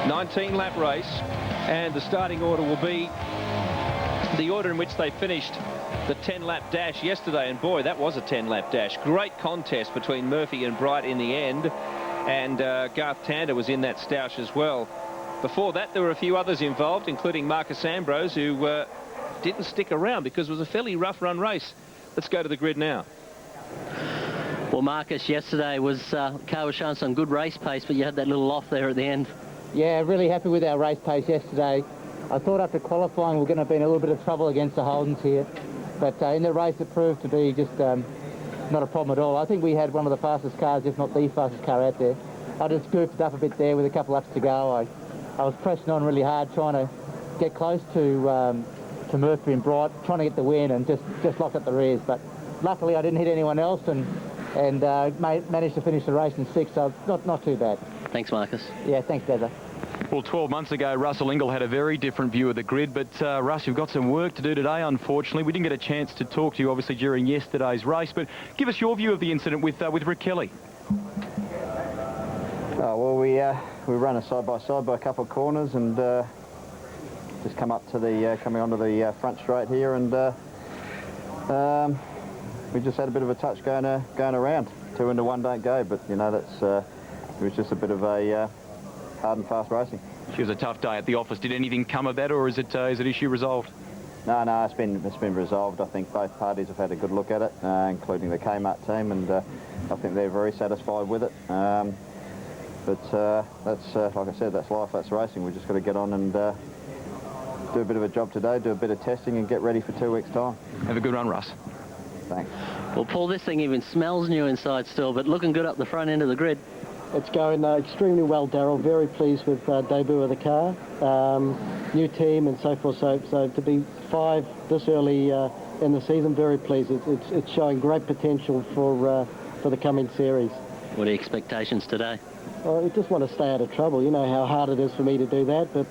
19-lap race, and the starting order will be the order in which they finished the 10-lap dash yesterday. And boy, that was a 10-lap dash. Great contest between Murphy and Bright in the end, and Garth Tander was in that stoush as well. Before that, there were a few others involved, including Marcus Ambrose, who didn't stick around because it was a fairly rough-run race. Let's go to the grid now. Well, Marcus, yesterday car was showing some good race pace, but you had that little off there at the end. Yeah, really happy with our race pace yesterday. I thought after qualifying we're going to be in a little bit of trouble against the Holdens here, but in the race it proved to be just not a problem at all. I think we had one of the fastest cars, if not the fastest car out there. I just goofed it up a bit there with a couple laps to go. I was pressing on really hard, trying to get close to Murphy and Bright, trying to get the win, and just locked up the rears. But luckily I didn't hit anyone else, and managed to finish the race in 6th, so not too bad. Thanks, Marcus. Yeah, thanks, Dezza. Well, 12 months ago, Russell Ingall had a very different view of the grid, but Russ, you've got some work to do today, unfortunately. We didn't get a chance to talk to you, obviously, during yesterday's race, but give us your view of the incident with Rick Kelly. Oh, well, we ran a side-by-side by a couple of corners and just come up to the, coming onto the front straight here, and we just had a bit of a touch going around. 2 into 1 don't go, but, you know, that's it was just a bit of a hard and fast racing. It was a tough day at the office. Did anything come of that, or is it issue resolved? No, it's been resolved. I think both parties have had a good look at it, including the Kmart team, and I think they're very satisfied with it. But that's, like I said, that's life, that's racing. We've just got to get on and do a bit of a job today, do a bit of testing, and get ready for 2 weeks' time. Have a good run, Russ. Thanks. Well, Paul, this thing even smells new inside still, but looking good up the front end of the grid. It's going extremely well, Darryl. Very pleased with debut of the car. New team and so forth. So to be 5 this early in the season, very pleased. It's showing great potential for the coming series. What are your expectations today? I just want to stay out of trouble. You know how hard it is for me to do that. But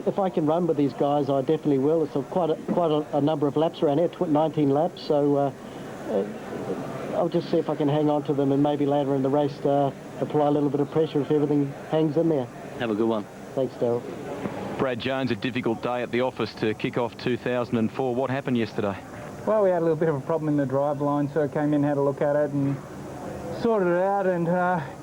if I can run with these guys, I definitely will. It's quite a number of laps around here, 19 laps. So I'll just see if I can hang on to them, and maybe later in the race apply a little bit of pressure if everything hangs in there. Have a good one. Thanks, Darryl. Brad Jones, a difficult day at the office to kick off 2004. What happened yesterday? Well, we had a little bit of a problem in the drive line, so I came in, had a look at it, and sorted it out, and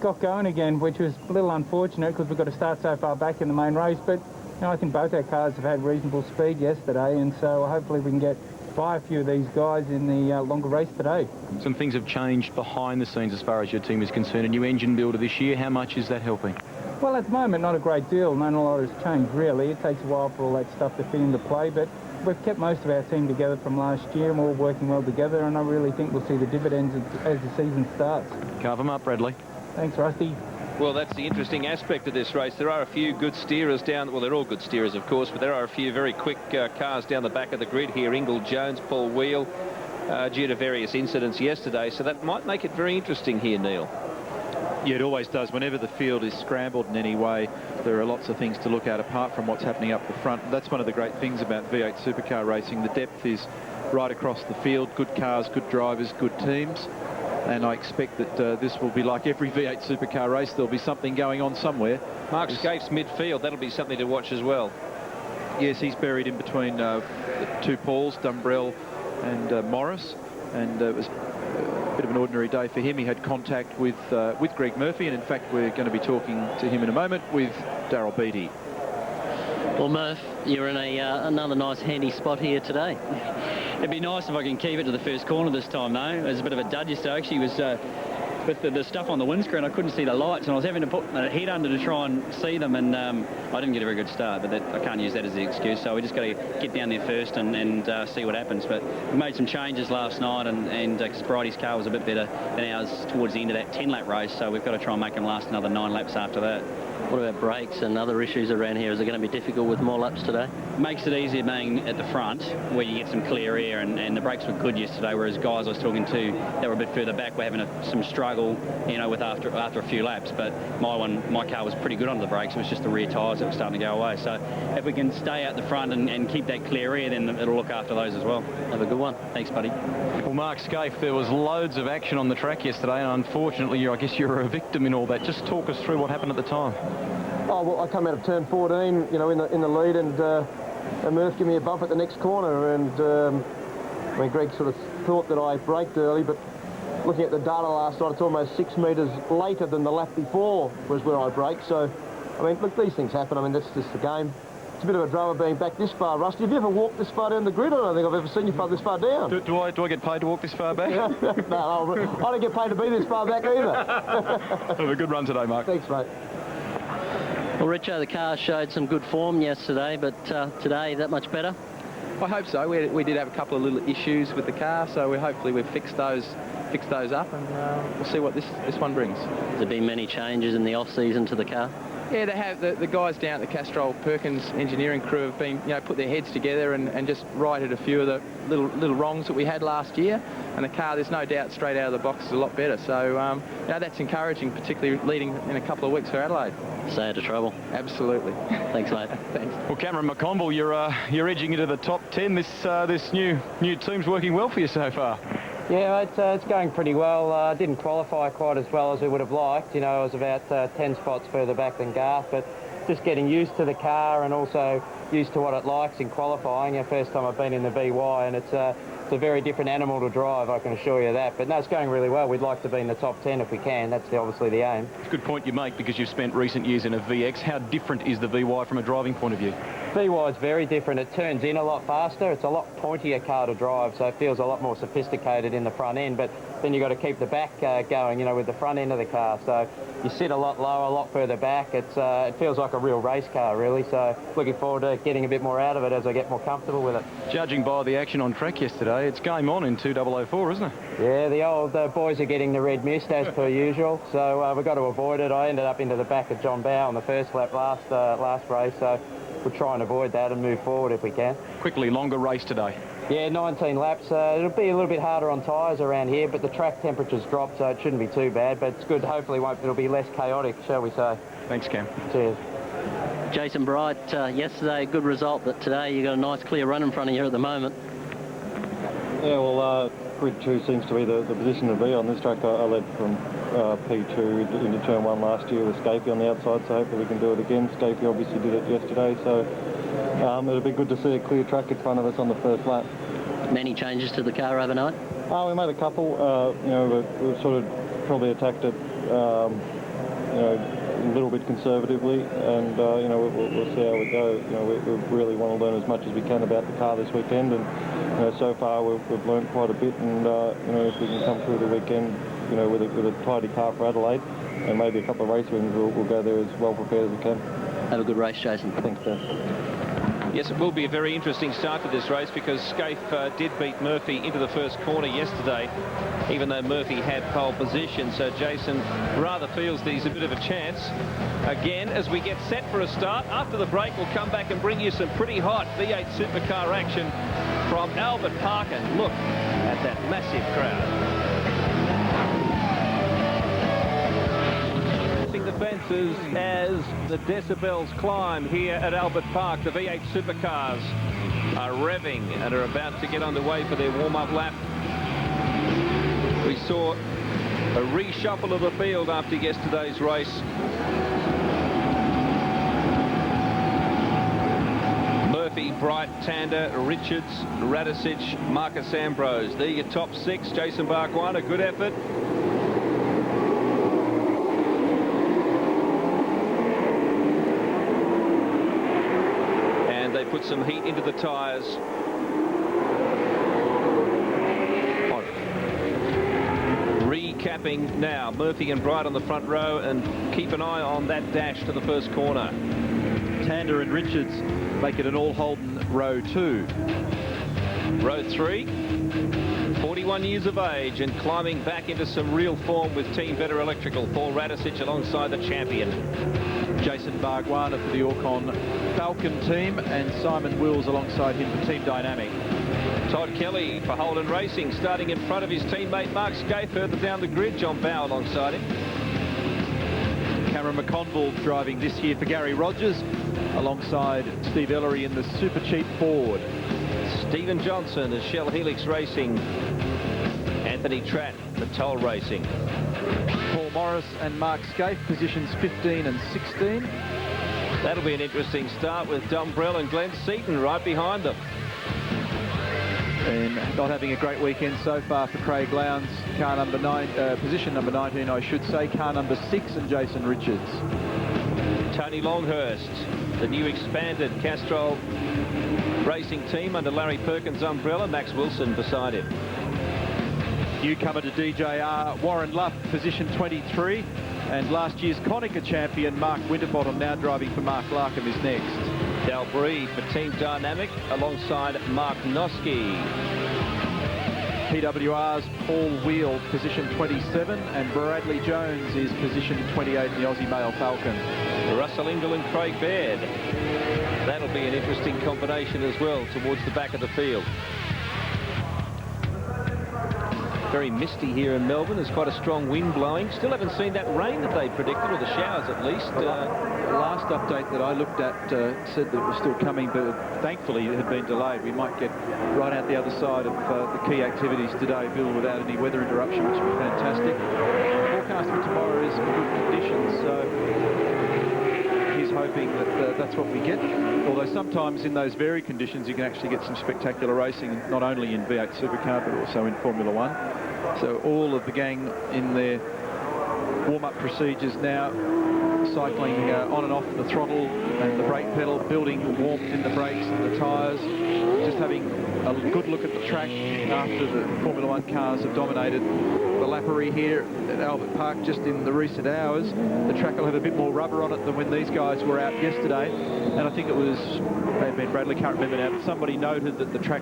got going again, which was a little unfortunate because we've got to start so far back in the main race. But you know, I think both our cars have had reasonable speed yesterday, and so hopefully we can get by a few of these guys in the longer race today. Some things have changed behind the scenes as far as your team is concerned. A new engine builder this year. How much is that helping? Well, at the moment, not a great deal. Not a lot has changed, really. It takes a while for all that stuff to fit into play, but we've kept most of our team together from last year, and we're all working well together, and I really think we'll see the dividends as the season starts. Carve them up, Bradley. Thanks, Rusty. Well, that's the interesting aspect of this race. There are a few good steerers down, well, they're all good steerers, of course, but there are a few very quick cars down the back of the grid here. Ingall, Jones, Paul Wheel, due to various incidents yesterday, so that might make it very interesting here, Neil. Yeah, it always does. Whenever the field is scrambled in any way, there are lots of things to look at apart from what's happening up the front. That's one of the great things about V8 Supercar racing. The depth is right across the field. Good cars, good drivers, good teams. And I expect that this will be like every V8 Supercar race. There'll be something going on somewhere. Mark Scaife's midfield, that'll be something to watch as well. Yes, he's buried in between the 2 Pauls, Dumbrell and Morris. And it was a bit of an ordinary day for him. He had contact with Greg Murphy, and in fact we're going to be talking to him in a moment with Darryl Beattie. Well, Murph, you're in another nice handy spot here today. It'd be nice if I can keep it to the first corner this time, though. It was a bit of a dud yesterday. Actually, was with the stuff on the windscreen, I couldn't see the lights, and I was having to put a head under to try and see them, and I didn't get a very good start, but I can't use that as the excuse, so we just got to get down there first and see what happens. But we made some changes last night, and Bridie's car was a bit better than ours towards the end of that 10-lap race, so we've got to try and make them last another 9 laps after that. What about brakes and other issues around here? Is it going to be difficult with more laps today? Makes it easier being at the front where you get some clear air, and the brakes were good yesterday, whereas guys I was talking to that were a bit further back were having some struggle, you know, with after a few laps. But my car was pretty good under the brakes. It was just the rear tyres that were starting to go away. So if we can stay out the front and keep that clear air, then it'll look after those as well. Have a good one. Thanks, buddy. Well, Mark Scaife, there was loads of action on the track yesterday, and unfortunately, I guess you were a victim in all that. Just talk us through what happened at the time. Oh, well, I come out of turn 14, you know, in the lead, and Murph gave me a bump at the next corner, and I mean, Greg sort of thought that I braked early, but looking at the data last night, it's almost 6 metres later than the lap before was where I braked. So, I mean, look, these things happen. I mean, that's just the game. It's a bit of a drama being back this far, Rusty. Have you ever walked this far down the grid? I don't think I've ever seen you this far down. Do I get paid to walk this far back? No, I don't get paid to be this far back either. Have a good run today, Mark. Thanks, mate. Well, Richo, the car showed some good form yesterday, but today, that much better? I hope so. We did have a couple of little issues with the car, so hopefully we've fixed those up, and we'll see what this one brings. Has there been many changes in the off-season to the car? Yeah, they have. The guys down at the Castrol Perkins engineering crew have been, you know, put their heads together and just righted a few of the little wrongs that we had last year. And the car, there's no doubt, straight out of the box is a lot better. So, you know, that's encouraging, particularly leading in a couple of weeks for Adelaide. Stay out of trouble. Absolutely. Thanks, mate. Thanks. Well, Cameron McConville, you're edging into the top 10. This new team's working well for you so far. Yeah, it's going pretty well. Didn't qualify quite as well as we would have liked. You know, I was about 10 spots further back than Garth, but just getting used to the car and also used to what it likes in qualifying. You know, first time I've been in the VY, and it's a very different animal to drive, I can assure you that. But no, it's going really well. We'd like to be in the top 10 if we can. That's obviously the aim. It's a good point you make, because you've spent recent years in a VX. How different is the VY from a driving point of view? VY is very different. It turns in a lot faster. It's a lot pointier car to drive, so it feels a lot more sophisticated in the front end. But then you've got to keep the back going, you know, with the front end of the car. So you sit a lot lower, a lot further back. It feels like a real race car, really. So looking forward to getting a bit more out of it as I get more comfortable with it. Judging by the action on track yesterday, it's game on in 2004, isn't it? Yeah, the old boys are getting the red mist as per usual. So we've got to avoid it. I ended up into the back of John Bowe on the first lap last race. So we'll try and avoid that and move forward if we can. Quickly, longer race today. Yeah, 19 laps. It'll be a little bit harder on tyres around here, but the track temperature's dropped, so it shouldn't be too bad. But it's good. Hopefully it'll be less chaotic, shall we say. Thanks, Cam. Cheers. Jason Bright, yesterday, a good result, but today you've got a nice clear run in front of you at the moment. Yeah, well, grid 2 seems to be the position to be on this track. I led from P2 into turn 1 last year with Scapey on the outside, so hopefully we can do it again. Scapey obviously did it yesterday, so it'll be good to see a clear track in front of us on the first lap. Many changes to the car overnight? We made a couple. You know, we've sort of probably attacked it, you know, a little bit conservatively, and you know, we'll see how we go. You know, we really want to learn as much as we can about the car this weekend, and you know, so far we've learned quite a bit, and you know, if we can come through the weekend, you know, with a tidy car for Adelaide and maybe a couple of race wins, we'll go there as well prepared as we can. Have a good race, Jason. Thanks, Dan. Yes, it will be a very interesting start to this race, because Scaife did beat Murphy into the first corner yesterday, even though Murphy had pole position. So Jason rather feels that he's a bit of a chance. Again, as we get set for a start, after the break, we'll come back and bring you some pretty hot V8 Supercar action from Albert Park. And look at that massive crowd. The fences as the decibels climb here at Albert Park. The V8 Supercars are revving and are about to get underway for their warm-up lap. We saw a reshuffle of the field after yesterday's race. Murphy, Bright, Tander, Richards, Radicic, Marcus Ambrose. They're your top 6. Jason Barkwan, a good effort. Put some heat into the tyres. Recapping now. Murphy and Bright on the front row, and keep an eye on that dash to the first corner. Tander and Richards make it an all-Holden row 2. Row 3. 41 years of age and climbing back into some real form with Team Better Electrical. Paul Radicic alongside the champion. Jason Bargwana for the Orcon Falcon team, and Simon Wills alongside him for Team Dynamic. Todd Kelly for Holden Racing, starting in front of his teammate Mark Scaife. Further down the grid, John Bowe alongside him. Cameron McConville driving this year for Gary Rogers, alongside Steve Ellery in the Super Cheap Ford. Stephen Johnson is Shell Helix Racing. Anthony Tratt for Toll Racing. Paul Morris and Mark Scaife, positions 15 and 16. That'll be an interesting start with Dombrell and Glenn Seaton right behind them. And not having a great weekend so far for Craig Lowndes, car number 9, position number 19, I should say, car number 6, and Jason Richards. Tony Longhurst, the new expanded Castrol racing team under Larry Perkins' umbrella. Max Wilson beside him. Newcomer to DJR, Warren Luff, position 23, and last year's Konica champion Mark Winterbottom, now driving for Mark Larkham, is next. Dal Breed for Team Dynamic alongside Mark Noski. PWR's Paul Wheel, position 27, and Bradley Jones is position 28 in the Aussie Male Falcon. Russell Ingall and Craig Baird. That'll be an interesting combination as well towards the back of the field. Very misty here in Melbourne. There's quite a strong wind blowing. Still haven't seen that rain that they predicted, or the showers at least. The last update that I looked at said that it was still coming, but thankfully it had been delayed. We might get right out the other side of the key activities today, Bill, without any weather interruption, which would be fantastic. The forecast for tomorrow is for good conditions, so he's hoping that that's what we get. Although sometimes in those very conditions you can actually get some spectacular racing, not only in V8 Supercar but also in Formula 1. So all of the gang in their warm-up procedures now, cycling on and off the throttle and the brake pedal, building warmth in the brakes and the tyres, just having a good look at the track after the Formula 1 cars have dominated the lappery here at Albert Park just in the recent hours. The track will have a bit more rubber on it than when these guys were out yesterday, and I think it was, Ben Bradley, can't remember now, but somebody noted that the track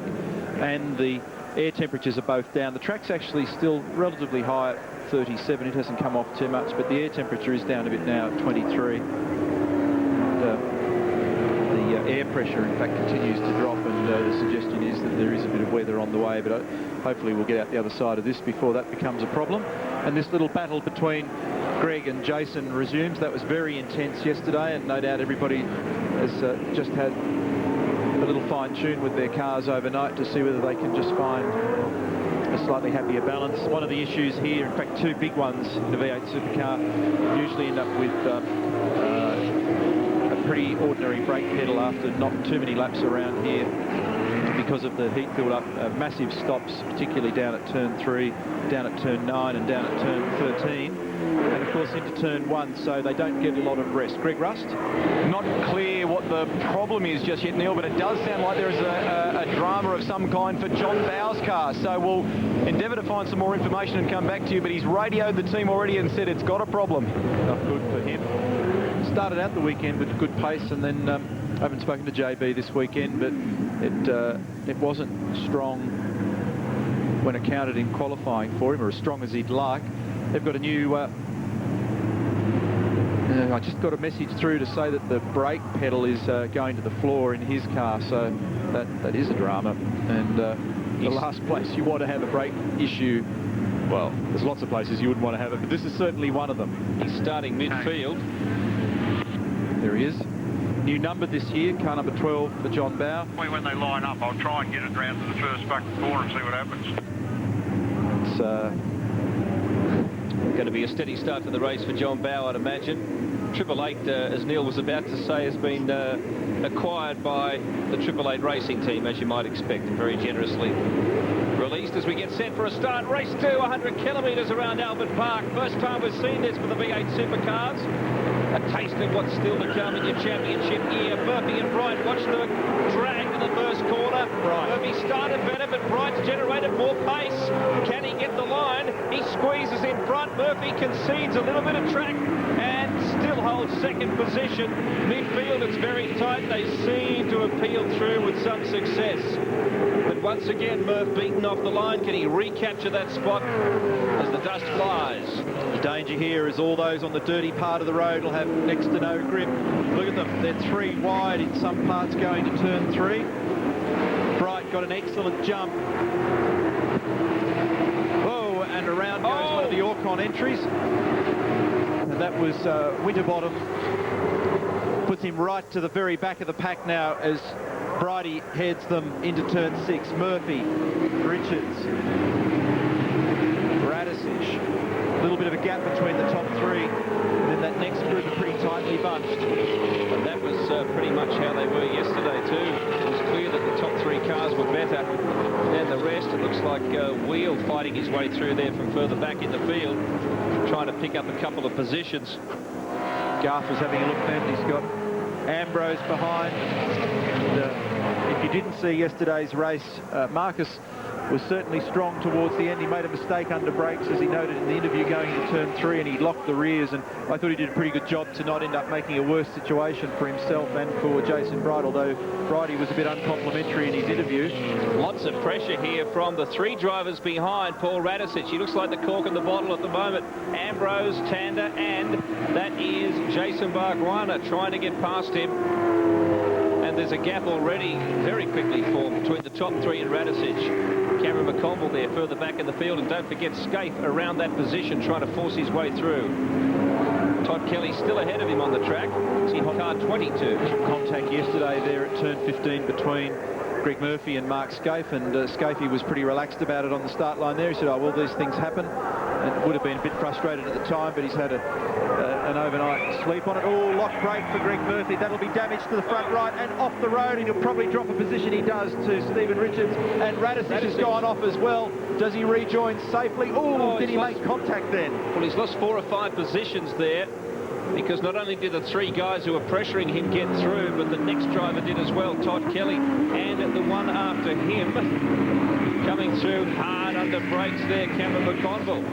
and the air temperatures are both down. The track's actually still relatively high at 37. It hasn't come off too much, but the air temperature is down a bit now at 23. And, the air pressure, in fact, continues to drop, and the suggestion is that there is a bit of weather on the way, but hopefully we'll get out the other side of this before that becomes a problem. And this little battle between Greg and Jason resumes. That was very intense yesterday, and no doubt everybody has just had a little fine-tune with their cars overnight to see whether they can just find a slightly happier balance. One of the issues here, in fact two big ones in the V8 Supercar, usually end up with a pretty ordinary brake pedal after not too many laps around here because of the heat build-up. Massive stops, particularly down at turn 3, down at turn 9 and down at turn 13, and of course into turn 1, so they don't get a lot of rest. Greg Rust? Not clear what the problem is just yet, Neil, but it does sound like there is a drama of some kind for John Bowes' car, so we'll endeavour to find some more information and come back to you, but he's radioed the team already and said it's got a problem. Not good for him. Started out the weekend with good pace, and then I haven't spoken to JB this weekend, but it wasn't strong when it counted in qualifying for him, or as strong as he'd like. They've got a new... I just got a message through to say that the brake pedal is going to the floor in his car, so that is a drama. And the last place you want to have a brake issue, well, there's lots of places you wouldn't want to have it, but this is certainly one of them. He's starting midfield. There he is. New number this year, car number 12 for John Bowe. When they line up, I'll try and get it round to the first back corner and see what happens. It's going to be a steady start to the race for John Bowe, I'd imagine. 888, as Neil was about to say, has been acquired by the 888 racing team, as you might expect, and very generously released as we get set for a start. Race 2, 100 kilometres around Albert Park. First time we've seen this for the V8 Supercars. A taste of what's still to come in your championship year. Murphy and Bright watch the drag to the first corner. Murphy started better, but Bright's generated more pace. Can he get the line? He squeezes in front. Murphy concedes a little bit of track and still holds second position. Midfield, it's very tight. They seem to have peeled through with some success. But once again, Murph beaten off the line. Can he recapture that spot as the dust flies? The danger here is all those on the dirty part of the road will have next to no grip. Look at them. They're 3 wide in some parts going to turn 3. Bright got an excellent jump. Whoa, and around goes one of the Orcon entries. And that was Winterbottom. Puts him right to the very back of the pack now as Brighty heads them into turn 6. Murphy, Richards, Radisich. A little bit of a gap between the top 3. And then that next group are pretty tightly bunched. And that was pretty much how they were yesterday too. It was clear that the top 3 cars were better than the rest. It looks like Wheel fighting his way through there from further back in the field, trying to pick up a couple of positions. Garth was having a look then. He's got Ambrose behind. And, if you didn't see yesterday's race, Marcus was certainly strong towards the end. He made a mistake under brakes, as he noted in the interview, going into turn 3, and he locked the rears, and I thought he did a pretty good job to not end up making a worse situation for himself and for Jason Bright, although Brighty was a bit uncomplimentary in his interview. Lots of pressure here from the 3 drivers behind Paul Radicic. He looks like the cork in the bottle at the moment. Ambrose, Tander, and that is Jason Bargwanna trying to get past him. And there's a gap already very quickly formed between the top 3 and Radicic. Cameron McConville there further back in the field, and don't forget Scaife around that position trying to force his way through. Todd Kelly still ahead of him on the track. It's in car 22. Contact yesterday there at turn 15 between Greg Murphy and Mark Scaife, and Scaife was pretty relaxed about it on the start line there. He said, oh, well, these things happen, and would have been a bit frustrated at the time, but he's had an overnight sleep on it. Oh, lock brake for Greg Murphy. That'll be damage to the front right and off the road, and he'll probably drop a position. He does to Stephen Richards, and Radicic has gone off as well. Does he rejoin safely? Oh, did he make contact then? Well, he's lost 4 or 5 positions there, because not only did the 3 guys who were pressuring him get through, but the next driver did as well, Todd Kelly, and the one after him coming through hard under brakes there, Cameron McConville.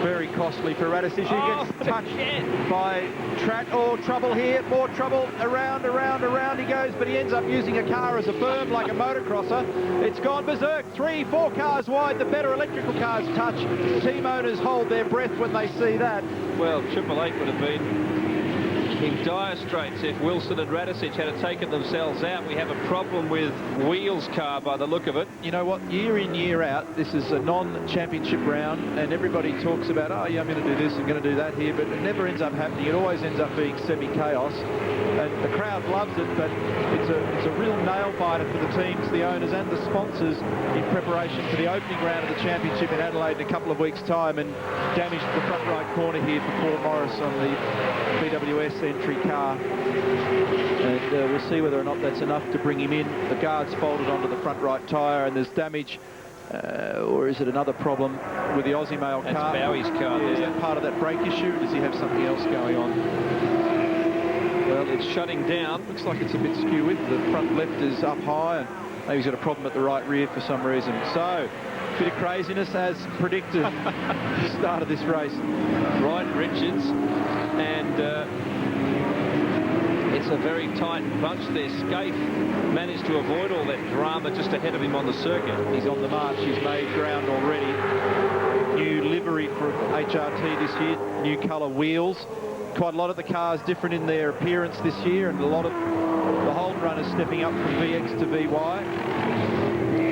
Very costly for Radicic, who gets touched by Tratt. Oh, trouble here, more trouble, around he goes, but he ends up using a car as a berm like a motocrosser. It's gone berserk, 3, 4 cars wide, the better electrical cars touch. Team owners hold their breath when they see that. Well, Triple Eight would have been in dire straits if Wilson and Radicic had taken themselves out. We have a problem with Wheel's car by the look of it. You know what, year in, year out, this is a non-championship round, and everybody talks about, oh yeah, I'm going to do this, I'm going to do that here, but it never ends up happening. It always ends up being semi-chaos, and the crowd loves it, but it's a real nail-biter for the teams, the owners and the sponsors in preparation for the opening round of the championship in Adelaide in a couple of weeks' time, and damage to the front right corner here for Paul Morris on the BWS entry car, and we'll see whether or not that's enough to bring him in. The guard's folded onto the front right tyre, and there's damage, or is it another problem with the Aussie Mail car? That's Bowie's car. Yeah, is that part of that brake issue, or does he have something else going on? Well, it's shutting down. Looks like it's a bit skew with. The front left is up high, and maybe he's got a problem at the right rear for some reason. So, a bit of craziness as predicted at the start of this race. Right, Richards, and it's a very tight bunch there. Scaife managed to avoid all that drama just ahead of him on the circuit. He's on the march. He's made ground already. New livery for HRT this year, new colour wheels. Quite a lot of the cars different in their appearance this year, and a lot of the Holden runners stepping up from VX to VY.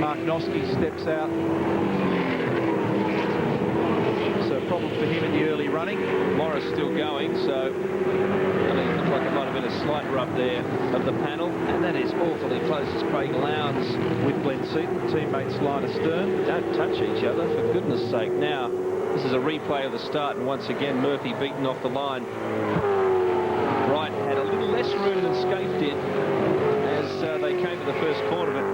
Mark Noski steps out. So a problem for him in the early running. Morris still going, so it looks like it might have been a slight rub there of the panel, and that is awfully close as Craig Lowndes with Glenn Seaton, teammates line astern. Don't touch each other, for goodness sake. Now, this is a replay of the start, and once again, Murphy beaten off the line. Wright had a little less room than Scaife did as they came to the first corner, but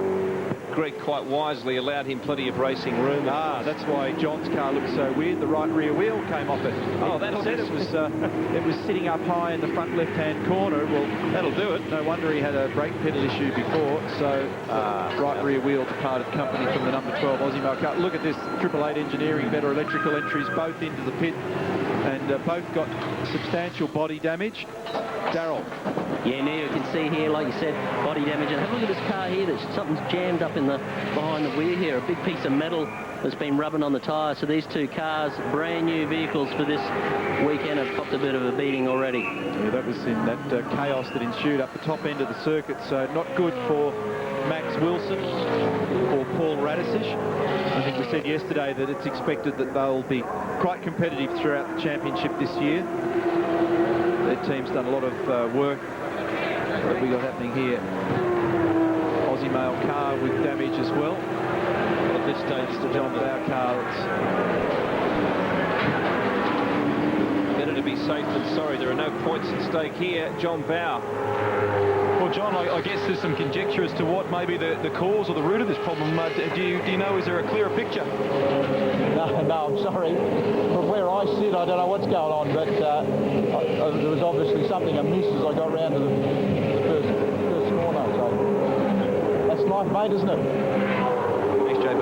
Greg quite wisely allowed him plenty of racing room. That's why John's car looked so weird. The right rear wheel came off it. Oh, that'll said it was sitting up high in the front left-hand corner. Well, that'll do it. No wonder he had a brake pedal issue before. So right rear wheel departed company from the number 12 Aussie Mail car. Look at this, Triple Eight Engineering, better electrical entries, both into the pit, and both got substantial body damage. Darryl. Yeah, now you can see here, like you said, body damage. And have a look at this car here. Something's jammed up in behind the wheel here. A big piece of metal that's been rubbing on the tyre. So these 2 cars, brand new vehicles for this weekend, have copped a bit of a beating already. Yeah, that was in that chaos that ensued up the top end of the circuit. So not good for Max Wilson or Paul Radicic. I think we said yesterday that it's expected that they'll be quite competitive throughout the championship this year. Their team's done a lot of work. What have we got happening here? Aussie Mail car with damage as well. At this stage, the John Bow car. Better to be safe than sorry. There are no points at stake here. John Bow. Well, John, I guess there's some conjecture as to what may be the cause or the root of this problem. Do you know, is there a clearer picture? No, I'm sorry. From where I sit, I don't know what's going on, but there was obviously something amiss as I got round to the first corner. So that's life, mate, isn't it? Thanks, JB.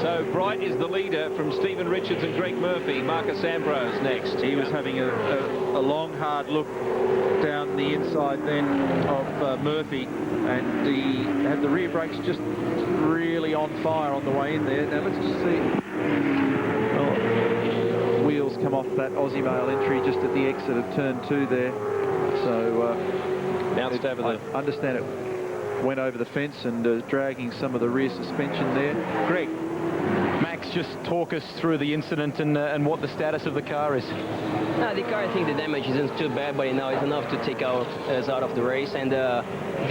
So Bright is the leader from Stephen Richards and Greg Murphy. Marcus Ambrose next. He was having a long, hard look down the inside then of Murphy, and he had the rear brakes just really on fire on the way in there. Now let's just see. Well, wheels come off that Aussie Mail entry just at the exit of turn 2 there. So bounced over I understand it went over the fence and dragging some of the rear suspension there. Greg. Max, just talk us through the incident and what the status of the car is. No, the car, I think the damage isn't too bad, but it's enough to take us out of the race. And the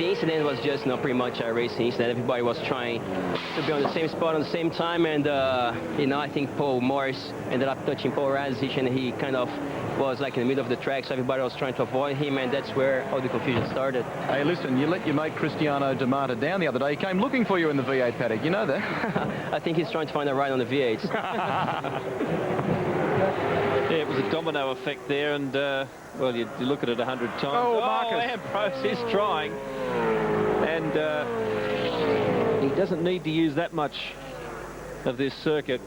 incident was just pretty much a racing incident. Everybody was trying to be on the same spot at the same time, and I think Paul Morris ended up touching Paul Radich, and he kind of was like in the middle of the track, so everybody was trying to avoid him, and that's where all the confusion started. Hey, listen, you let your mate Cristiano D'Amata down the other day. He came looking for you in the V8 paddock. You know that? I think he's trying to find a ride on the V8s. Yeah, it was a domino effect there, and well, you look at it 100 times. Oh, Marcus. Ambrose is trying, and he doesn't need to use that much of this circuit.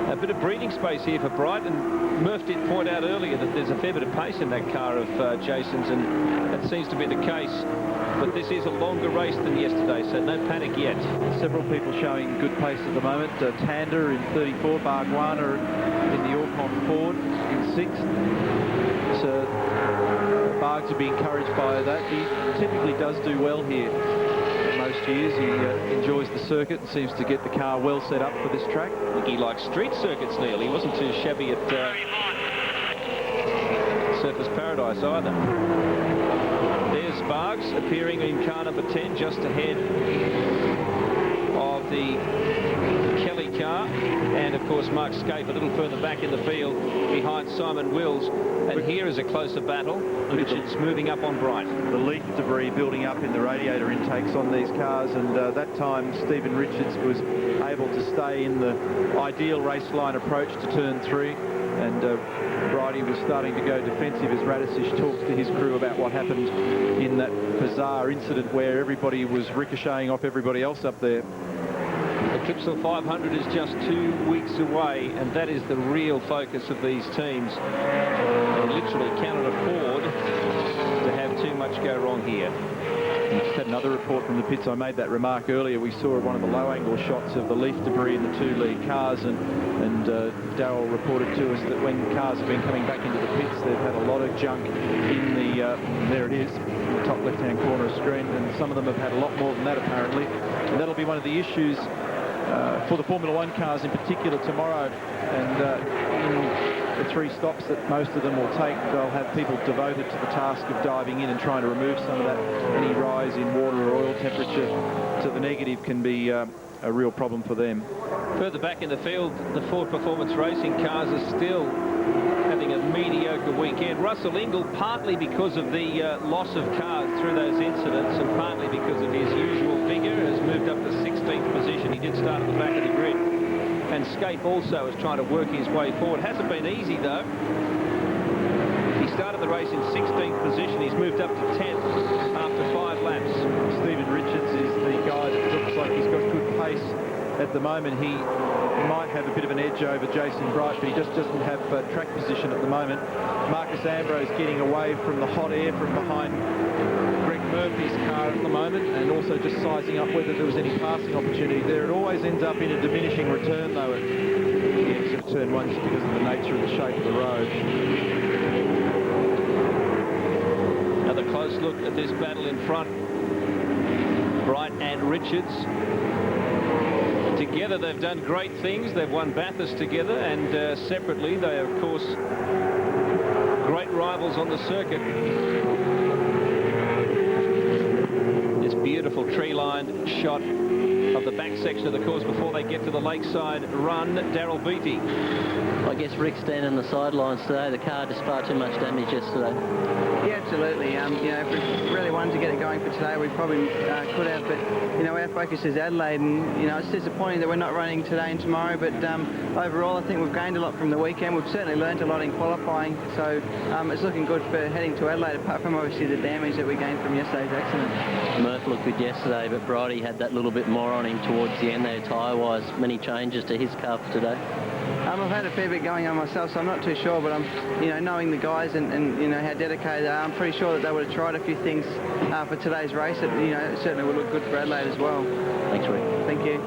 A bit of breathing space here for Bright, and Murph did point out earlier that there's a fair bit of pace in that car of Jason's, and that seems to be the case. But this is a longer race than yesterday, so no panic yet. Several people showing good pace at the moment. Tander in 34, Bargwana in the Orcon Ford in 6th. So Barg to be encouraged by that. He typically does do well here. Most years he enjoys the circuit and seems to get the car well set up for this track. I think he likes street circuits, Neil. He wasn't too shabby at Surfers Paradise either. There's Sparks appearing in car number 10, just ahead of the Kelly car, and of course Mark Scape a little further back in the field behind Simon Wills. And here is a closer battle. Richards moving up on Bright. The leaf debris building up in the radiator intakes on these cars, and that time Stephen Richards was able to stay in the ideal race line approach to turn 3, and Brighty was starting to go defensive as Radisich talks to his crew about what happened in that bizarre incident where everybody was ricocheting off everybody else up there. The Clipsal 500 is just 2 weeks away, and that is the real focus of these teams. They literally cannot afford to have too much go wrong here. We just had another report from the pits. I made that remark earlier. We saw one of the low-angle shots of the leaf debris in the 2 lead cars, and Darryl reported to us that when cars have been coming back into the pits, they've had a lot of junk in the, there it is, in the top left-hand corner of the screen, and some of them have had a lot more than that apparently. And that'll be one of the issues for the Formula 1 cars in particular tomorrow, and in the 3 stops that most of them will take, they'll have people devoted to the task of diving in and trying to remove some of that. Any rise in water or oil temperature to the negative can be a real problem for them. Further back in the field, the Ford Performance Racing cars are still having a mediocre weekend. Russell Ingall, partly because of the loss of cars through those incidents and partly because of his usual vigour, has moved up to 16th position. He did start at the back of the grid. And Scape also is trying to work his way forward. Hasn't been easy, though. He started the race in 16th position. He's moved up to 10th after 5 laps. Stephen Richards is the guy that looks like he's got good pace at the moment. He might have a bit of an edge over Jason Bright, but he just doesn't have track position at the moment. Marcus Ambrose getting away from the hot air from behind Greg Murphy's car at the moment, and also just sizing up whether there was any passing opportunity there. It always ends up in a diminishing return, though, at the exit of turn 1, just because of the nature of the shape of the road. Another close look at this battle in front. Bright and Richards. Together they've done great things. They've won Bathurst together, and separately they are, of course, great rivals on the circuit. This beautiful tree-lined shot of the back section of the course before they get to the lakeside run. Daryl Beattie. I guess Rick's standing on the sidelines today. The car just far too much damage yesterday. Yeah, absolutely. You know, if we really wanted to get it going for today, we probably could have, but, you know, our focus is Adelaide, and, you know, it's disappointing that we're not running today and tomorrow, but overall I think we've gained a lot from the weekend. We've certainly learned a lot in qualifying, so it's looking good for heading to Adelaide, apart from obviously the damage that we gained from yesterday's accident. Murph looked good yesterday, but Bridie had that little bit more on him towards the end there, tyre-wise. Many changes to his car for today? I've had a fair bit going on myself, so I'm not too sure, but I'm, you know, knowing the guys and you know, how dedicated they are, I'm pretty sure that they would have tried a few things for today's race that, you know, it certainly would look good for Adelaide as well. Thanks, Rick. Thank you.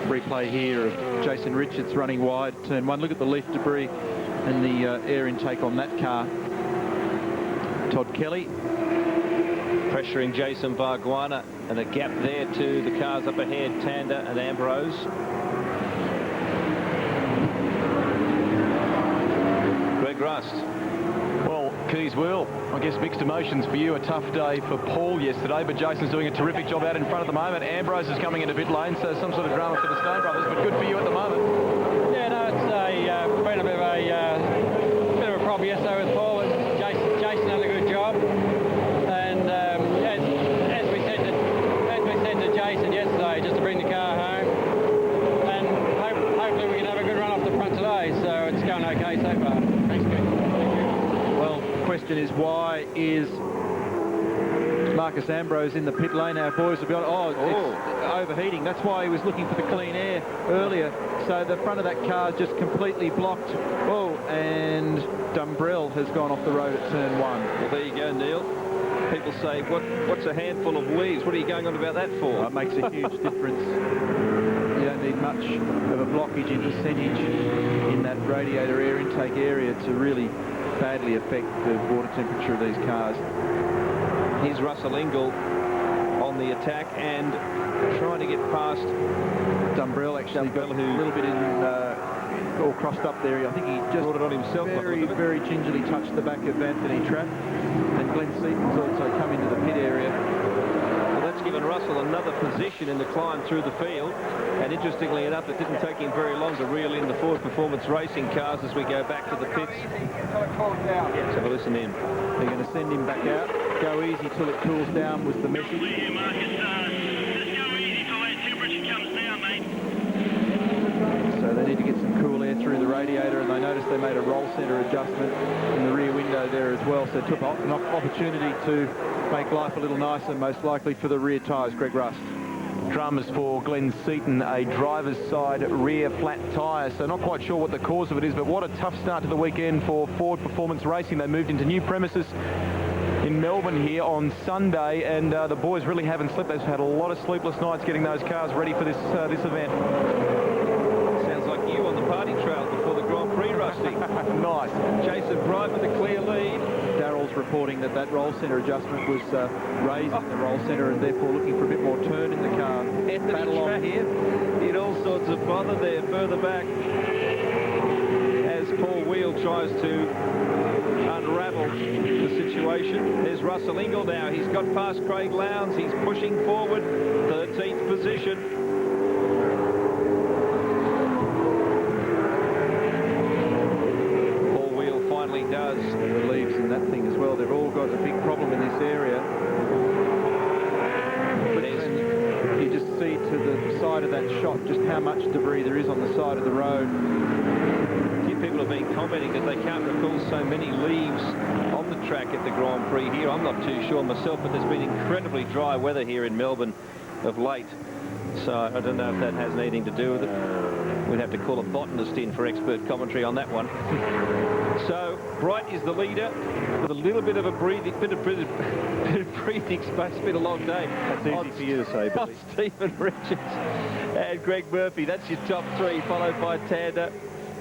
Replay here of Jason Richards running wide, turn one. Look at the leaf debris and the air intake on that car. Todd Kelly. Pressuring Jason Barguana, and a gap there to the cars up ahead, Tander and Ambrose. Greg Rust. Well, Keys Will, I guess mixed emotions for you. A tough day for Paul yesterday, but Jason's doing a terrific job out in front at the moment. Ambrose is coming in a bit lane, so some sort of drama for the Stone Brothers, but good for you at the moment. Yeah, no, it's been a bit of a problem yesterday with Paul. Jason done a good job, and as we said to Jason yesterday, just to bring the car home, and hopefully we can have a good run off the front today. So it's going okay so far. Thanks, Pete. Well, the question is, why is Marcus Ambrose in the pit lane? Our boys will be on. It's overheating. That's why he was looking for the clean air earlier. So the front of that car is just completely blocked. Oh, and Dumbrell has gone off the road at turn one. Well, there you go, Neil. People say, what's a handful of weeds? What are you going on about that for? It makes a huge difference. You don't need much of a blockage in percentage in that radiator air intake area to really badly affect the water temperature of these cars. Here's Russell Ingall on the attack and trying to get past Dumbrell, actually, got a little bit in all crossed up there. I think he just brought it on himself. Very gingerly touched the back of Anthony Trapp, and Glenn Seaton's also come into the pit area. Well, that's given Russell another position in the climb through the field, and interestingly enough, it didn't take him very long to reel in the Ford Performance Racing cars as we go back to the pits. Let's have a listen in. They're going to send him back out. Go easy till it cools down was the message. So they need to get some cool air through the radiator, and they noticed they made a roll centre adjustment in the rear window there as well, so it took an opportunity to make life a little nicer, most likely for the rear tyres. Greg Rust. Dramas for Glenn Seaton, a driver's side rear flat tyre, so not quite sure what the cause of it is, but what a tough start to the weekend for Ford Performance Racing. They moved into new premises in Melbourne here on Sunday, and the boys really haven't slept. They've had a lot of sleepless nights getting those cars ready for this event. Sounds like you on the party trail before the Grand Prix, Rusty. Nice. Jason Bright with a clear lead. Darrell's reporting that roll centre adjustment was raised in the roll centre, and therefore looking for a bit more turn in the car. Anthony Trapp here in all sorts of bother there further back as Paul Wheel tries to unravel the situation. There's Russell Ingall now. He's got past Craig Lowndes. He's pushing forward, 13th position. Paul Wheel finally does. The leaves in that thing as well. They've all got a big problem in this area. But you just see to the side of that shot just how much debris there is on the side of the road. People have been commenting that they can't recall so many leaves on the track at the Grand Prix here. I'm not too sure myself, but there's been incredibly dry weather here in Melbourne of late. So I don't know if that has anything to do with it. We'd have to call a botanist in for expert commentary on that one. So Bright is the leader with a little bit of a breathing space. It's been a long day. That's easy for you to say, Billy. Stephen Richards and Greg Murphy. That's your top three, followed by Tander.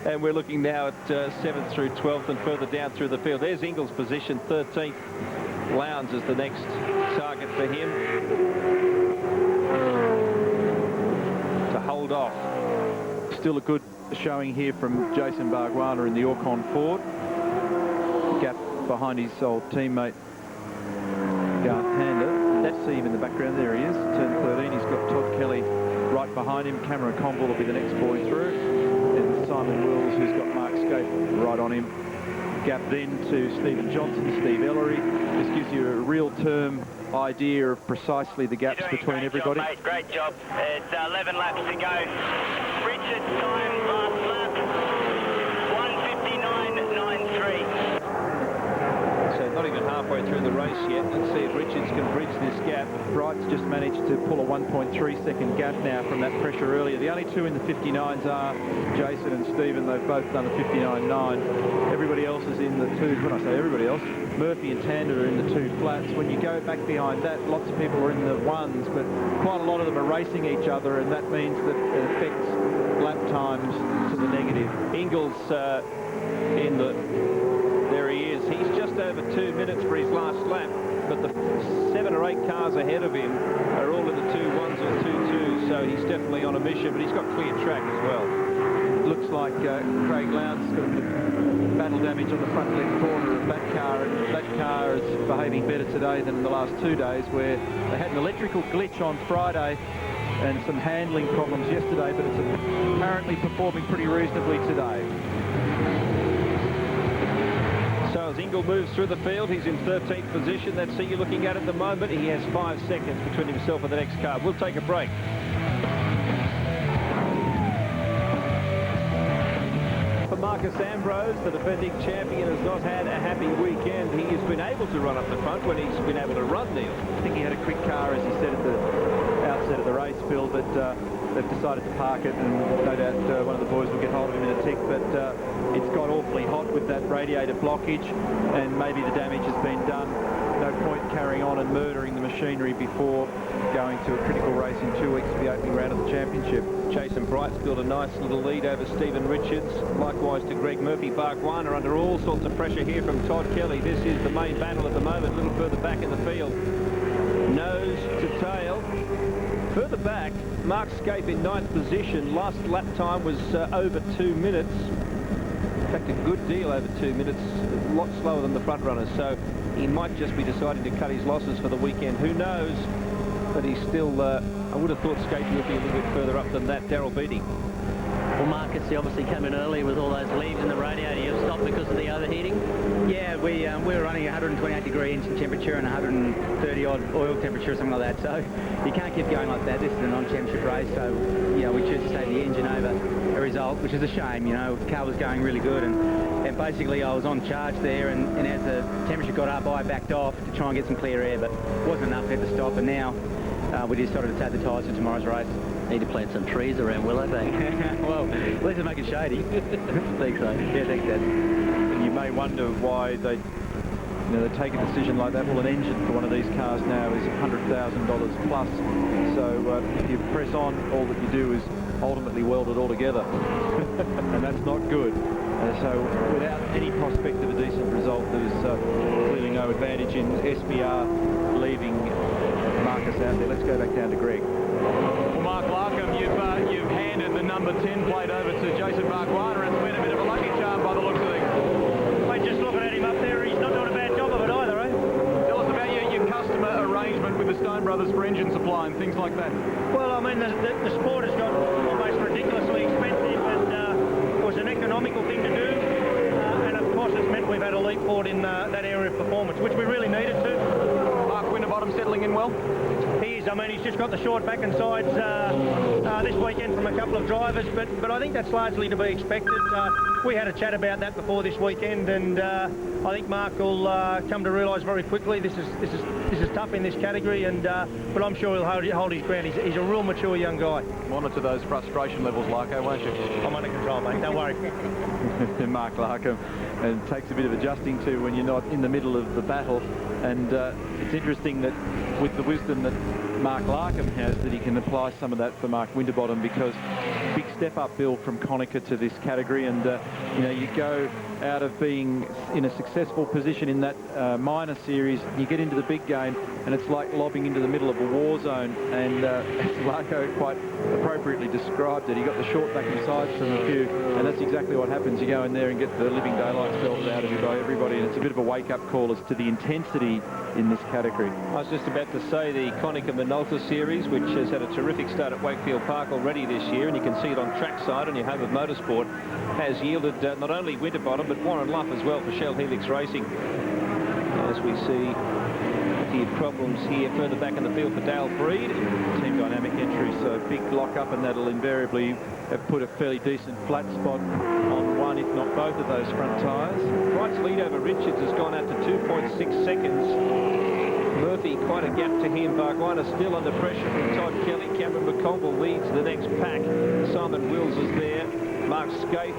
And we're looking now at 7th through 12th and further down through the field. There's Ingall's position, 13th. Lowndes is the next target for him to hold off. Still a good showing here from Jason Barguana in the Orcon Ford. Gap behind his old teammate Garth Tander. Let's see him in the background. There he is, turn 13. He's got Todd Kelly right behind him. Cameron Conville will be the next boy through. And Simon Wills, who's got Mark Scape right on him. Gap then to Stephen Johnson, Steve Ellery. This gives you a real-term idea of precisely the gaps between everybody. Job, mate. Great job. It's 11 laps to go. Richard's time last lap, 1:59.93. So not even halfway through the race yet. Let's see if Richards can bridge this gap. Bright's just managed to pull a 1.3-second gap now from that pressure earlier. The only two in the 59s are Jason and Stephen. They've both done a 59.9. Everybody else is in the two. When I say everybody else, Murphy and Tander are in the two flats. When you go back behind that, lots of people are in the ones, but quite a lot of them are racing each other, and that means that it affects lap times to the negative. Ingles in the... There he is. He's just over 2 minutes for his last lap, but the 7 or 8 cars ahead of him are all in the 2-1s or 2-2s, so he's definitely on a mission, but he's got clear track as well. It looks like Craig Lowndes got a bit of battle damage on the front left corner of that car, and that car is behaving better today than in the last 2 days, where they had an electrical glitch on Friday and some handling problems yesterday, but it's apparently performing pretty reasonably today. So as Ingle moves through the field, he's in 13th position. That's who you're looking at the moment. He has 5 seconds between himself and the next car. We'll take a break. For Marcus Ambrose, the defending champion, has not had a happy weekend. He has been able to run up the front when he's been able to run, Neil. I think he had a quick car, as he said at the outset of the race, Phil, but they've decided to park it, and no doubt one of the boys will get hold of him in a tick, but it's got awfully hot with that radiator blockage, and maybe the damage has been done. No point carrying on and murdering the machinery before going to a critical race in 2 weeks for the opening round of the championship. Jason Bright's built a nice little lead over Stephen Richards. Likewise to Greg Murphy. Bargwanna under all sorts of pressure here from Todd Kelly. This is the main battle at the moment, a little further back in the field. Nose to tail. Further back, Mark Scape in 9th position. Last lap time was over 2 minutes. In fact, a good deal over 2 minutes. A lot slower than the front runners. So he might just be deciding to cut his losses for the weekend. Who knows? But he's still, I would have thought Scape would be a little bit further up than that. Darryl Beattie. Well, Marcus, he obviously came in early with all those leaves in the radiator. You stopped because of the overheating? Yeah, we were running 128-degree engine temperature and 130-odd oil temperature or something like that. So you can't keep going like that. This is a non-championship race, so you know we choose to save the engine over a result, which is a shame. You know, the car was going really good, and basically I was on charge there, and as the temperature got up, I backed off to try and get some clear air, but it wasn't enough. We had to stop, and now we decided to take the tyres for tomorrow's race. Need to plant some trees around Willowbank. Well, at least make it shady. Thanks, mate. Yeah, thanks, Dad. And you may wonder why they take a decision like that. Well, an engine for one of these cars now is $100,000 plus. So if you press on, all that you do is ultimately weld it all together. And that's not good. So without any prospect of a decent result, there's clearly no advantage in SBR leaving Marcus out there. Let's go back down to Greg. Well, Mark Larkham, you've handed the number 10 plate over to Jason Bargwanna, and it's been a bit of a lucky charm by the looks of things. Mate, just looking at him up there, he's not doing a bad job of it either, eh? Tell us about your customer arrangement with the Stone Brothers for engine supply and things like that. Well, I mean, the sport has got almost ridiculously expensive, and it was an economical thing to do, and of course it's meant we've had a leap forward in that area of performance, which we really needed to. Mark Winterbottom settling in well? He is. I mean, he's just got the short back and sides this weekend from a couple of drivers, but I think that's largely to be expected. We had a chat about that before this weekend, and I think Mark will come to realise very quickly this is tough in this category, and but I'm sure he'll hold his ground. He's a real mature young guy. Monitor those frustration levels, Larko, won't you? I'm under control, mate. Don't worry. Mark Larkham, and it takes a bit of adjusting to when you're not in the middle of the battle, and it's interesting that with the wisdom that Mark Larkham has, that he can apply some of that for Mark Winterbottom, because big step up, Bill, from Konica to this category, and you go out of being in a successful position in that minor series. You get into the big game and it's like lobbing into the middle of a war zone, and as Larko quite appropriately described it, he got the short back and sides from a few, and that's exactly what happens. You go in there and get the living daylights belted out of you by everybody, and it's a bit of a wake-up call as to the intensity in this category. I was just about to say the Konica Minolta series, which has had a terrific start at Wakefield Park already this year, and you can see it on trackside on your home of motorsport, has yielded not only Winterbottom but Warren Luff as well for Shell Helix Racing. As we see a few problems here further back in the field for Dale Breed. Team dynamic entry, so big lock up, and that'll invariably have put a fairly decent flat spot on one, if not both of those front tyres. Wright's lead over Richards has gone out to 2.6 seconds. Murphy, quite a gap to him. Bargwanna still under pressure from Todd Kelly. Cameron McConville leads the next pack. Simon Wills is there. Mark Skate.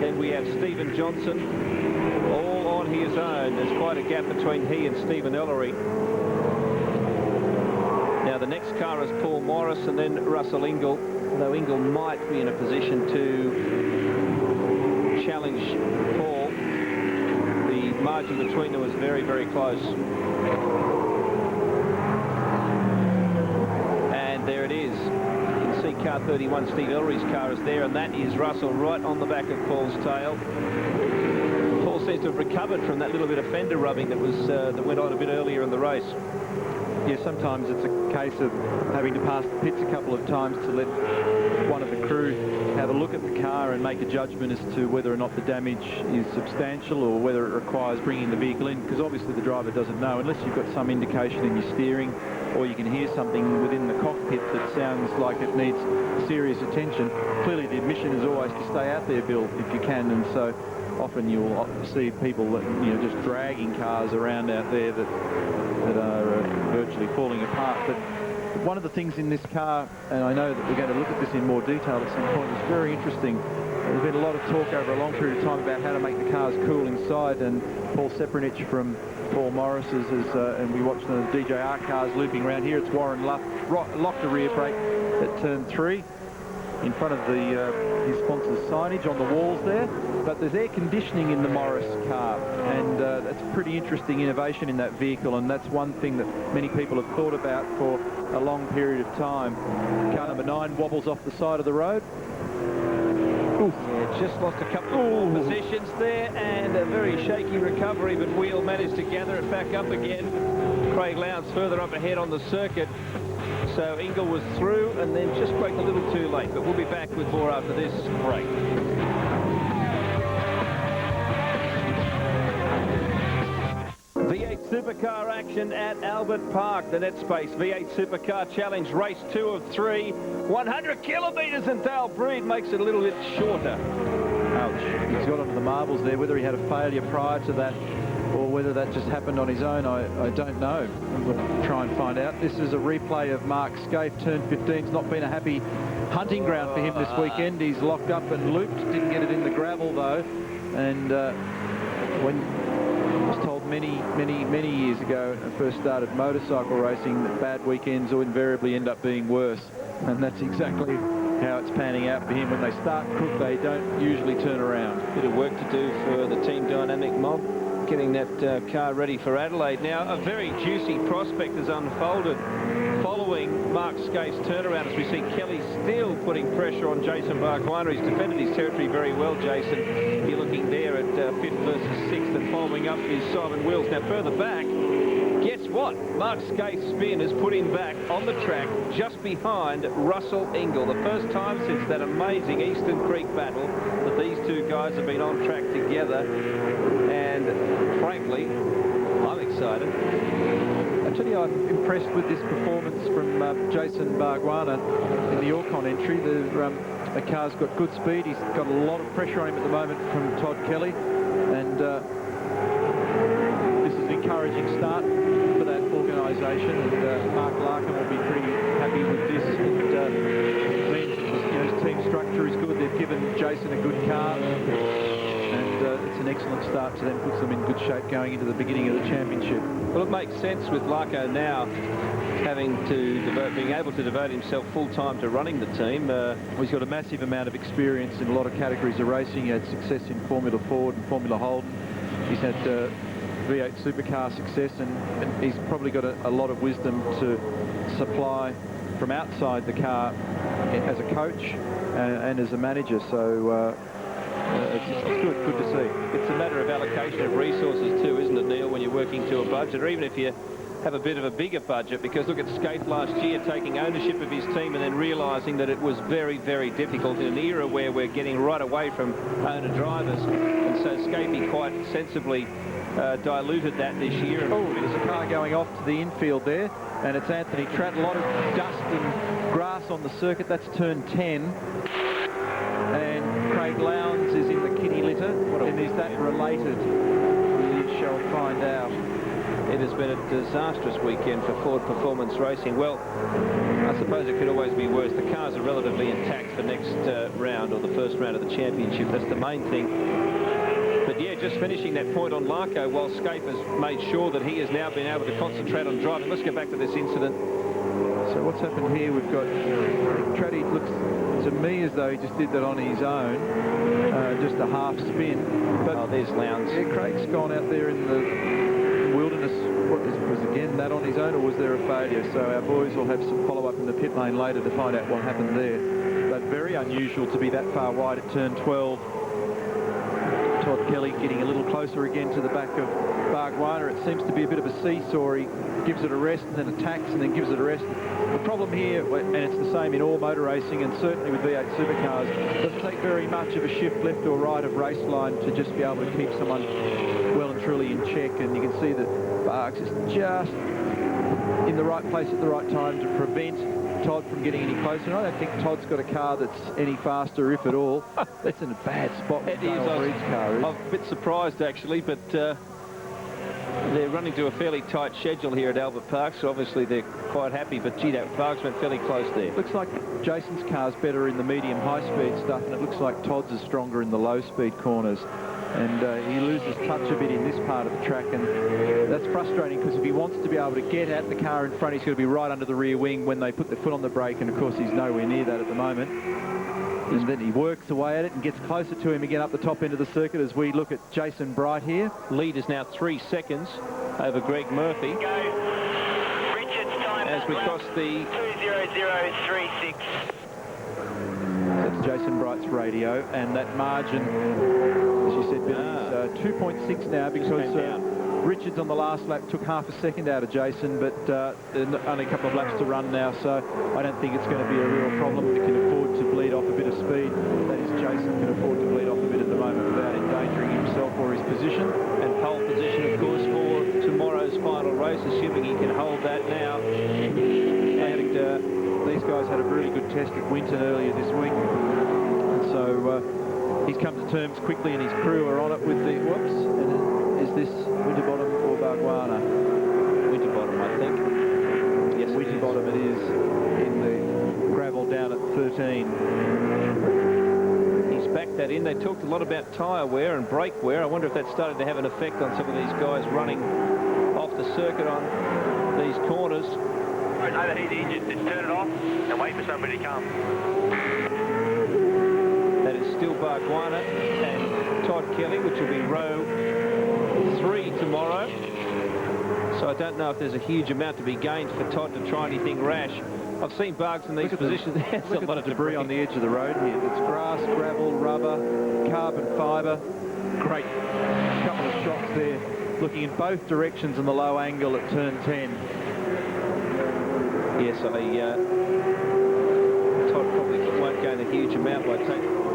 Then we have Stephen Johnson, all on his own. There's quite a gap between he and Stephen Ellery. Now the next car is Paul Morris and then Russell Ingall, though Ingall might be in a position to challenge Paul. The margin between them was very, very close. And there it is. You can see car 31, Steve Ellery's car is there, and that is Russell right on the back of Paul's tail. Paul seems to have recovered from that little bit of fender rubbing that went on a bit earlier in the race. Yeah, sometimes it's a case of having to pass the pits a couple of times to let one of the crew have a look at the car and make a judgment as to whether or not the damage is substantial or whether it requires bringing the vehicle in, because obviously the driver doesn't know unless you've got some indication in your steering or you can hear something within the cockpit that sounds like it needs serious attention. Clearly the admission is always to stay out there, Bill, if you can, and so often you'll see people that, you know, just dragging cars around out there that are virtually falling apart. But one of the things in this car, and I know that we're going to look at this in more detail at some point, is very interesting. There's been a lot of talk over a long period of time about how to make the cars cool inside, and Paul Sepranich from Paul Morris's and we watch the DJR cars looping around here. It's Warren Luff locked a rear brake at turn 3 in front of his sponsor's signage on the walls there, but there's air conditioning in the Morris car, and that's a pretty interesting innovation in that vehicle, and that's one thing that many people have thought about for a long period of time. Car number 9 wobbles off the side of the road. Yeah, just lost a couple of positions there, and a very shaky recovery, but Wheel managed to gather it back up again. Craig Lowndes further up ahead on the circuit. So Ingall was through and then just braked a little too late, but we'll be back with more after this break. V8 Supercar action at Albert Park. The Netspace V8 Supercar Challenge, race 2 of 3. 100 kilometres, and Dale Breed makes it a little bit shorter. Ouch. He's got onto the marbles there. Whether he had a failure prior to that or whether that just happened on his own, I don't know. We'll try and find out. This is a replay of Mark Scaife. Turn 15's not been a happy hunting ground for him this weekend. He's locked up and looped. Didn't get it in the gravel, though. And when I was told many years ago, when I first started motorcycle racing, that bad weekends will invariably end up being worse. And that's exactly how it's panning out for him. When they start crook, they don't usually turn around. Bit of work to do for the Team Dynamic mob, getting that car ready for Adelaide. Now, a very juicy prospect has unfolded following Mark Scaife's turnaround, as we see Kelly still putting pressure on Jason Bargwanna. He's defended his territory very well, Jason. You're looking there at 5th versus 6th, and following up is Simon Wills. Now, further back, guess what? Mark Scaife's spin has put him back on the track just behind Russell Ingall. The first time since that amazing Eastern Creek battle that these two guys have been on track together. And frankly, I'm excited. I tell you, I'm impressed with this performance from Jason Bargwanna in the Orcon entry. The car's got good speed. He's got a lot of pressure on him at the moment from Todd Kelly, and this is an encouraging start for that organisation, and Mark Larkin will be pretty happy with this. It means his team structure is good. They've given Jason a good car, and it's an excellent start to them, puts them in good shape going into the beginning of the championship. Well, it makes sense with Larko now being able to devote himself full-time to running the team. He's got a massive amount of experience in a lot of categories of racing. He had success in Formula Ford and Formula Holden. He's had V8 Supercar success, and he's probably got a lot of wisdom to supply from outside the car as a coach and as a manager. So it's good to see. It's a matter of allocation of resources too, isn't it, Neil, when you're working to a budget, or even if you have a bit of a bigger budget, because look at Scaife last year taking ownership of his team and then realising that it was very, very difficult in an era where we're getting right away from owner drivers. And so Scaife quite sensibly diluted that this year. Oh, there's a car going off to the infield there, and it's Anthony Tratt. A lot of dust and grass on the circuit. That's turn 10. And Craig Lowndes is in the kitty litter. And is that related? We shall find out. It has been a disastrous weekend for Ford Performance Racing. Well, I suppose it could always be worse. The cars are relatively intact for next round, or the first round of the championship. That's the main thing. But yeah, just finishing that point on Larko, while Scaife has made sure that he has now been able to concentrate on driving. Let's go back to this incident. So what's happened here? We've got Tratty. Looks to me as though he just did that on his own, just a half spin. But there's Lowndes. Yeah, Craig's gone out there in the wilderness. Was again that on his own, or was there a failure? So our boys will have some follow-up in the pit lane later to find out what happened there. But very unusual to be that far wide at turn 12. Todd Kelly getting a little closer again to the back of Bargwanna. It seems to be a bit of a seesaw. He gives it a rest and then attacks and then gives it a rest. The problem here, and it's the same in all motor racing and certainly with V8 Supercars, it doesn't take very much of a shift left or right of race line to just be able to keep someone well and truly in check. And you can see that Bargs is just in the right place at the right time to prevent Todd from getting any closer. And I don't think Todd's got a car that's any faster, if at all. That's in a bad spot. It is. I'm a bit surprised, actually, but they're running to a fairly tight schedule here at Albert Park, so obviously they're quite happy. But, gee, that Bargs went fairly close there. Looks like Jason's car's better in the medium high-speed stuff, and it looks like Todd's is stronger in the low-speed corners. And he loses touch a bit in this part of the track, and that's frustrating because if he wants to be able to get at the car in front, he's got to be right under the rear wing when they put their foot on the brake, and of course he's nowhere near that at the moment. And then he works away at it and gets closer to him again up the top end of the circuit as we look at Jason Bright here. Lead is now 3 seconds over Greg Murphy. As we cross the 20036. That's Jason Bright's radio, and that margin, as you said, Billy, is 2.6 now because Richards on the last lap took half a second out of Jason, but only a couple of laps to run now, so I don't think it's going to be a real problem. He can afford to bleed off a bit of speed. That is, Jason can afford to bleed off a bit at the moment without endangering himself or his position. And pole position, of course, for tomorrow's final race, assuming he can hold that now. And these guys had a really good test at Winton earlier this week, and so he's come to terms quickly, and his crew are on it with the and is this Winterbottom or Bargwanna? Winterbottom, I think. Yes, Winterbottom it is, in the gravel down at 13. He's backed that in. They talked a lot about tyre wear and brake wear. I wonder if that's started to have an effect on some of these guys running off the circuit on these corners. I know that he's injured. Just turn it off and wait for somebody to come. That is still Bargwanna and Todd Kelly, which will be row 3 tomorrow. So I don't know if there's a huge amount to be gained for Todd to try anything rash. I've seen Bargs in these positions. Look at the debris on the edge of the road here. It's grass, gravel, rubber, carbon fibre. Great couple of shots there, looking in both directions in the low angle at turn 10. Yes, Todd probably won't gain a huge amount by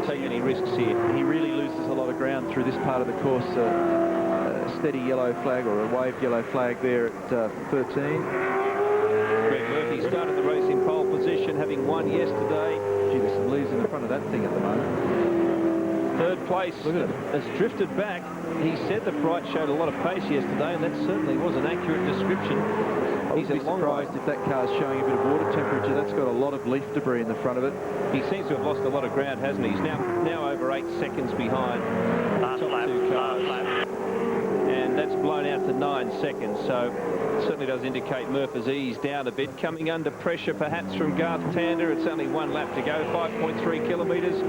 taking any risks here. He really loses a lot of ground through this part of the course. A steady yellow flag, or a waved yellow flag there at 13. Greg Murphy started the race in pole position, having won yesterday. Gee, there's some leaves in the front of that thing at the moment. Third place has drifted back. He said the Bright showed a lot of pace yesterday, and that certainly was an accurate description. He's surprised if that car's showing a bit of water temperature. That's got a lot of leaf debris in the front of it. He seems to have lost a lot of ground, hasn't he? He's now over 8 seconds behind the top two cars. And that's blown out to 9 seconds, so it certainly does indicate Murph has eased down a bit. Coming under pressure perhaps from Garth Tander. It's only 1 lap to go, 5.3 kilometres.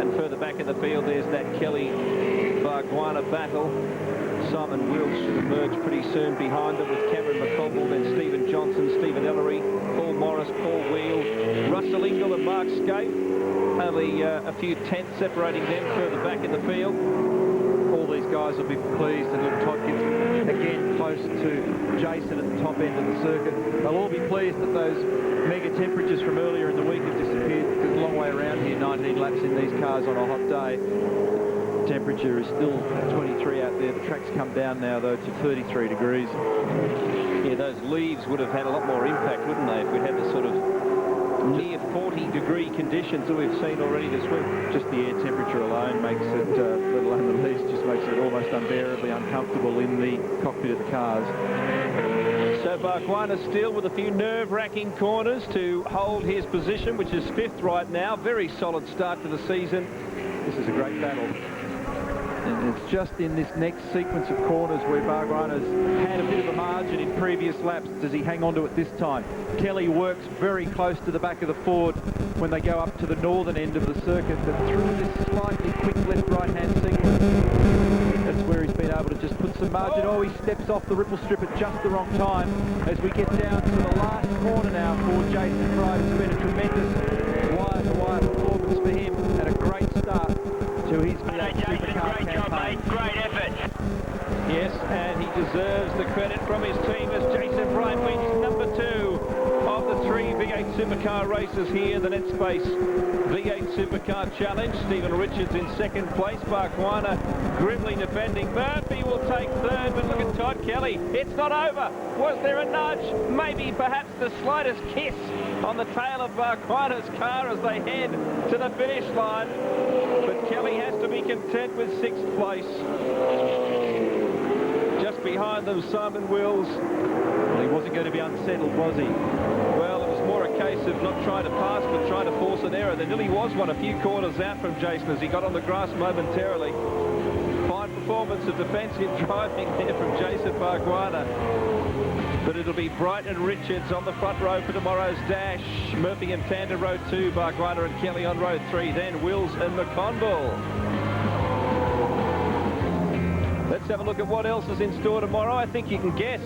And further back in the field, there's that Kelly-Bargwanna battle. Simon Wills should emerge pretty soon behind them with Cameron McConville, then Stephen Johnson, Stephen Ellery, Paul Morris, Paul Wheel, Russell Ingall and Mark Scape. Only a few tenths separating them further back in the field. All these guys will be pleased, and little Todd gets again close to Jason at the top end of the circuit. They'll all be pleased that those mega temperatures from earlier in the week have disappeared. There's a long way around here, 19 laps in these cars on a hot day. Temperature is still 23 out there. The track's come down now though to 33 degrees. Yeah, those leaves would have had a lot more impact, wouldn't they, if we'd had the sort of near 40-degree conditions that we've seen already this week. Just the air temperature alone makes it, let alone the leaves, just makes it almost unbearably uncomfortable in the cockpit of the cars. So Bargwanna still with a few nerve-wracking corners to hold his position, which is 5th right now. Very solid start to the season. This is a great battle. And it's just in this next sequence of corners where Bargwanna's had a bit of a margin in previous laps. Does he hang on to it this time? Kelly works very close to the back of the Ford when they go up to the northern end of the circuit, but through this slightly quick left-right-hand sequence, that's where he's been able to just put some margin. Oh, he steps off the ripple strip at just the wrong time as we get down to the last corner now for Jason Fry. It's been a tremendous wire-to-wire performance for him and a great start to his V8 Supercar campaign. Great effort. Yes, and he deserves the credit from his team as Jason Bright wins number 2 of the 3 V8 Supercar races here, the Netspace V8 Supercar Challenge. Stephen Richards in 2nd place, Bargwanna grimly defending. Murphy will take 3rd, but look at Todd Kelly. It's not over. Was there a nudge? Maybe perhaps the slightest kiss on the tail of Bargwanna's car as they head to the finish line. But Kelly has to be content with 6th place. Just behind them, Simon Wills. Well, he wasn't going to be unsettled, was he? Well, it was more a case of not trying to pass, but trying to force an error. There nearly was one a few corners out from Jason as he got on the grass momentarily. Fine performance of defensive driving there from Jason Bargwanna. But it'll be Bright and Richards on the front row for tomorrow's dash. Murphy and Tander row 2, Bargwanna and Kelly on row 3, then Wills and McConville. Let's have a look at what else is in store tomorrow. I think you can guess.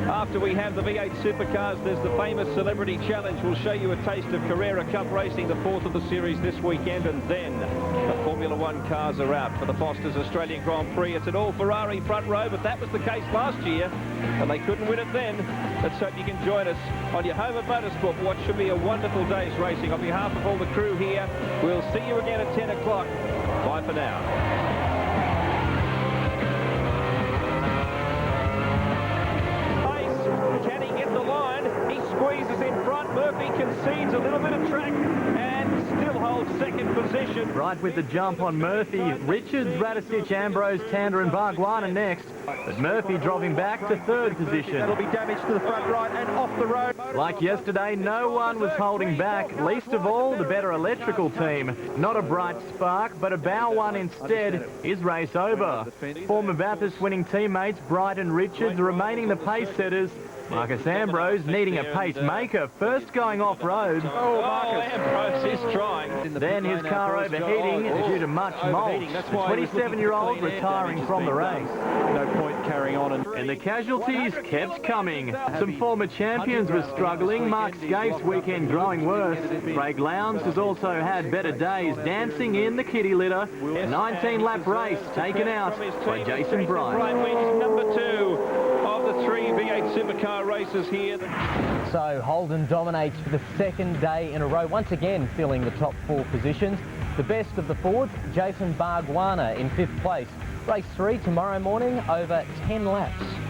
After we have the V8 Supercars, there's the famous Celebrity Challenge. We'll show you a taste of Carrera Cup racing, the 4th of the series this weekend, and then the Formula 1 cars are out for the Foster's Australian Grand Prix. It's an all-Ferrari front row, but that was the case last year, and they couldn't win it then. Let's hope you can join us on your home of motorsport. What should be a wonderful day's racing. On behalf of all the crew here, we'll see you again at 10 o'clock. Bye for now. Can he get the line? He squeezes in front. Murphy concedes a little bit of track and still holds 2nd position. Right with the jump on Murphy. Richards, Radicic, Ambrose, Tander and Bargwanna next. But Murphy dropping back to 3rd position. That'll be damage to the front right and off the road. Like yesterday, no one was holding back. Least of all, the better electrical team. Not a Bright Spark, but a Bow one instead. Is race over. Former Bathurst winning teammates Bright and Richards remaining the pace setters. Marcus Ambrose needing a pacemaker, first going off-road. Oh, Marcus Ambrose is trying. Then his car overheating due to much mold. The 27-year-old retiring from the race. No point carrying on. And the casualties kept coming. Some former champions were struggling. Mark Scape's weekend growing worse. Craig Lowndes has also had better days, dancing in the kitty litter. A 19-lap race taken out by Jason Bright. Wins number 2 of the 3 V8 Supercar races here. So Holden dominates for the 2nd day in a row, once again filling the top 4 positions. The best of the Fords, Jason Bargwanna in 5th place. Race 3 tomorrow morning over 10 laps.